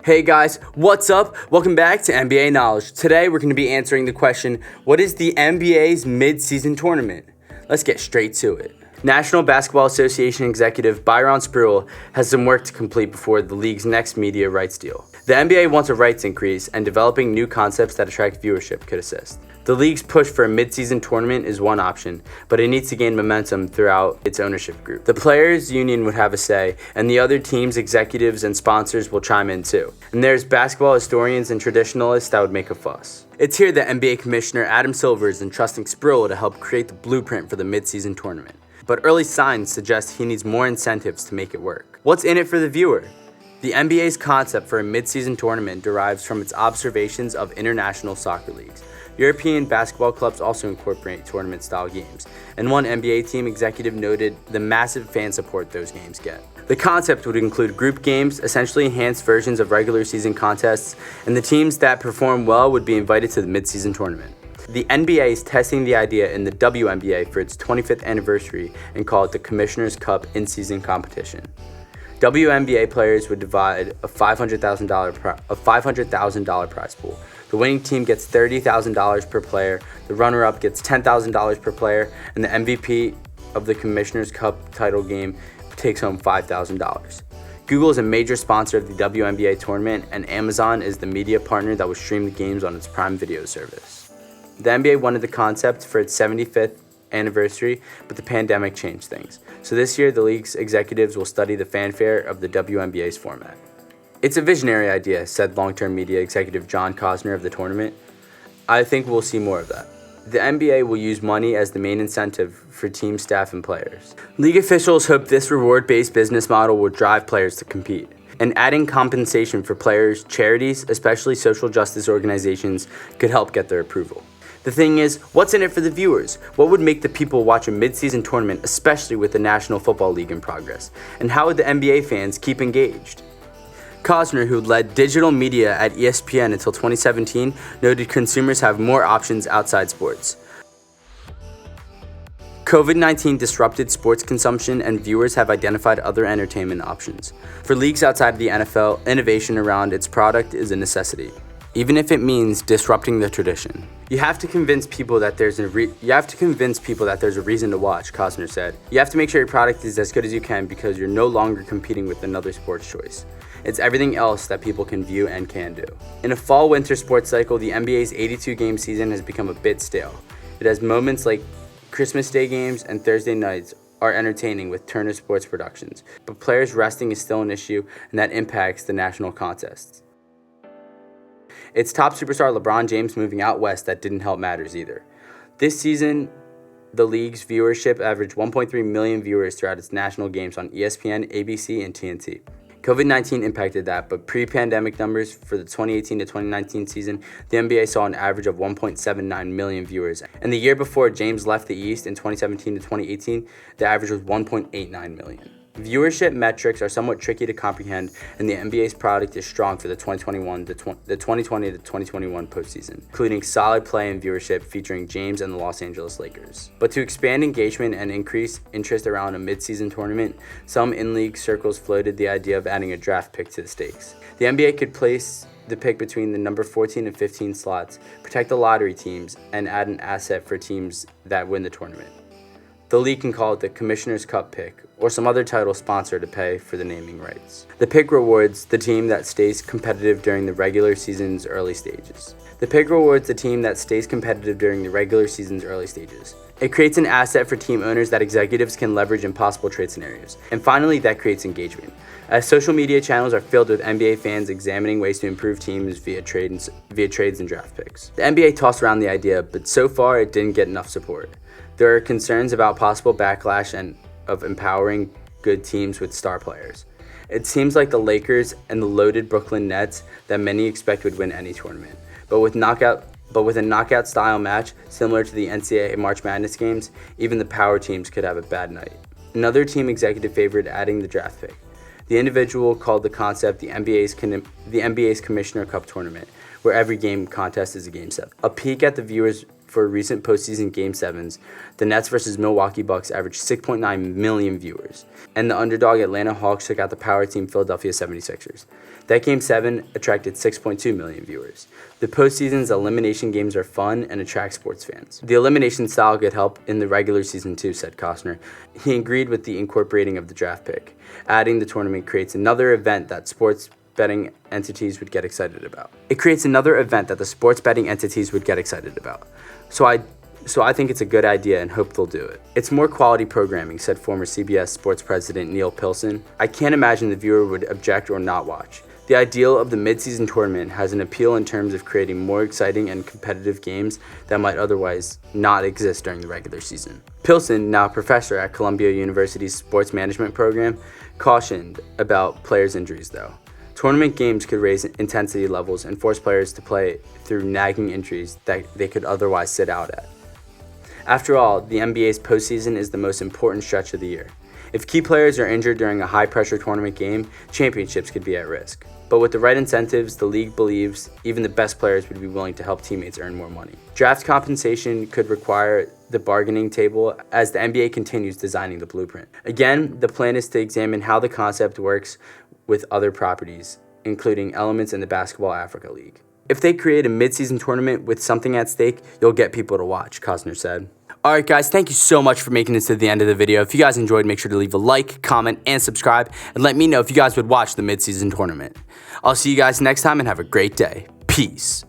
Hey guys, what's up? Welcome back to NBA Knowledge. Today we're going to be answering the question, what is the NBA's mid-season tournament? Let's get straight to it. National Basketball Association executive Byron Spruill has some work to complete before the league's next media rights deal. The NBA wants a rights increase, and developing new concepts that attract viewership could assist. The league's push for a mid-season tournament is one option, but it needs to gain momentum throughout its ownership group. The players' union would have a say, and the other teams' executives and sponsors will chime in too. And there's basketball historians and traditionalists that would make a fuss. It's here that NBA Commissioner Adam Silver is entrusting Spruill to help create the blueprint for the mid-season tournament. But early signs suggest he needs more incentives to make it work. What's in it for the viewer? The NBA's concept for a mid-season tournament derives from its observations of international soccer leagues. European basketball clubs also incorporate tournament-style games, and one NBA team executive noted the massive fan support those games get. The concept would include group games, essentially enhanced versions of regular season contests, and the teams that perform well would be invited to the mid-season tournament. The NBA is testing the idea in the WNBA for its 25th anniversary and call it the Commissioner's Cup in-season competition. WNBA players would divide a $500,000 prize pool. The winning team gets $30,000 per player, the runner-up gets $10,000 per player, and the MVP of the Commissioner's Cup title game takes home $5,000. Google is a major sponsor of the WNBA tournament, and Amazon is the media partner that will stream the games on its Prime Video service. The NBA wanted the concept for its 75th anniversary, but the pandemic changed things. So this year, the league's executives will study the fanfare of the WNBA's format. It's a visionary idea, said long-term media executive John Cosner of the tournament. I think we'll see more of that. The NBA will use money as the main incentive for team staff and players. League officials hope this reward-based business model will drive players to compete. And adding compensation for players, charities, especially social justice organizations, could help get their approval. The thing is, what's in it for the viewers? What would make the people watch a mid-season tournament, especially with the National Football League in progress? And how would the NBA fans keep engaged? Cosner, who led digital media at ESPN until 2017, noted consumers have more options outside sports. COVID-19 disrupted sports consumption, and viewers have identified other entertainment options. For leagues outside of the NFL, innovation around its product is a necessity, even if it means disrupting the tradition. You have to convince people that there's a reason to watch, Cosner said. You have to make sure your product is as good as you can because you're no longer competing with another sports choice. It's everything else that people can view and can do. In a fall-winter sports cycle, the NBA's 82-game season has become a bit stale. It has moments like Christmas Day games and Thursday nights are entertaining with Turner Sports Productions, but players resting is still an issue, and that impacts the national contests. It's top superstar LeBron James moving out west that didn't help matters either. This season, the league's viewership averaged 1.3 million viewers throughout its national games on ESPN, ABC, and TNT. COVID-19 impacted that, but pre-pandemic numbers for the 2018 to 2019 season, the NBA saw an average of 1.79 million viewers. And the year before James left the East in 2017 to 2018, the average was 1.89 million. Viewership metrics are somewhat tricky to comprehend, and the NBA's product is strong for the 2020 to 2021 postseason, including solid play and viewership featuring James and the Los Angeles Lakers. But to expand engagement and increase interest around a mid-season tournament, some in-league circles floated the idea of adding a draft pick to the stakes. The NBA could place the pick between the number 14 and 15 slots, protect the lottery teams, and add an asset for teams that win the tournament. The league can call it the Commissioner's Cup pick, or some other title sponsor to pay for the naming rights. The pick rewards the team that stays competitive during the regular season's early stages. It creates an asset for team owners that executives can leverage in possible trade scenarios. And finally, that creates engagement, as social media channels are filled with NBA fans examining ways to improve teams via trades and draft picks. The NBA tossed around the idea, but so far it didn't get enough support. There are concerns about possible backlash and of empowering good teams with star players. It seems like the Lakers and the loaded Brooklyn Nets that many expect would win any tournament. But with a knockout style match similar to the NCAA March Madness games, even the power teams could have a bad night. Another team executive favored adding the draft pick. The individual called the concept the NBA's Commissioner Cup tournament, where every game contest is a game set. A peek at the viewers for recent postseason Game 7s, the Nets versus Milwaukee Bucks averaged 6.9 million viewers, and the underdog Atlanta Hawks took out the power team Philadelphia 76ers. That Game 7 attracted 6.2 million viewers. The postseason's elimination games are fun and attract sports fans. The elimination style could help in the regular season too, said Costner. He agreed with the incorporating of the draft pick, adding the tournament creates another event that sports betting entities would get excited about. It creates another event that the sports betting entities would get excited about. So I think it's a good idea and hope they'll do it. It's more quality programming, said former CBS Sports president Neil Pilson. I can't imagine the viewer would object or not watch. The ideal of the midseason tournament has an appeal in terms of creating more exciting and competitive games that might otherwise not exist during the regular season. Pilson, now a professor at Columbia University's sports management program, cautioned about players' injuries though. Tournament games could raise intensity levels and force players to play through nagging injuries that they could otherwise sit out at. After all, the NBA's postseason is the most important stretch of the year. If key players are injured during a high-pressure tournament game, championships could be at risk. But with the right incentives, the league believes even the best players would be willing to help teammates earn more money. Draft compensation could require the bargaining table as the NBA continues designing the blueprint. Again, the plan is to examine how the concept works with other properties, including elements in the Basketball Africa League. If they create a midseason tournament with something at stake, you'll get people to watch, Costner said. Alright guys, thank you so much for making this to the end of the video. If you guys enjoyed, make sure to leave a like, comment, and subscribe, and let me know if you guys would watch the midseason tournament. I'll see you guys next time and have a great day. Peace.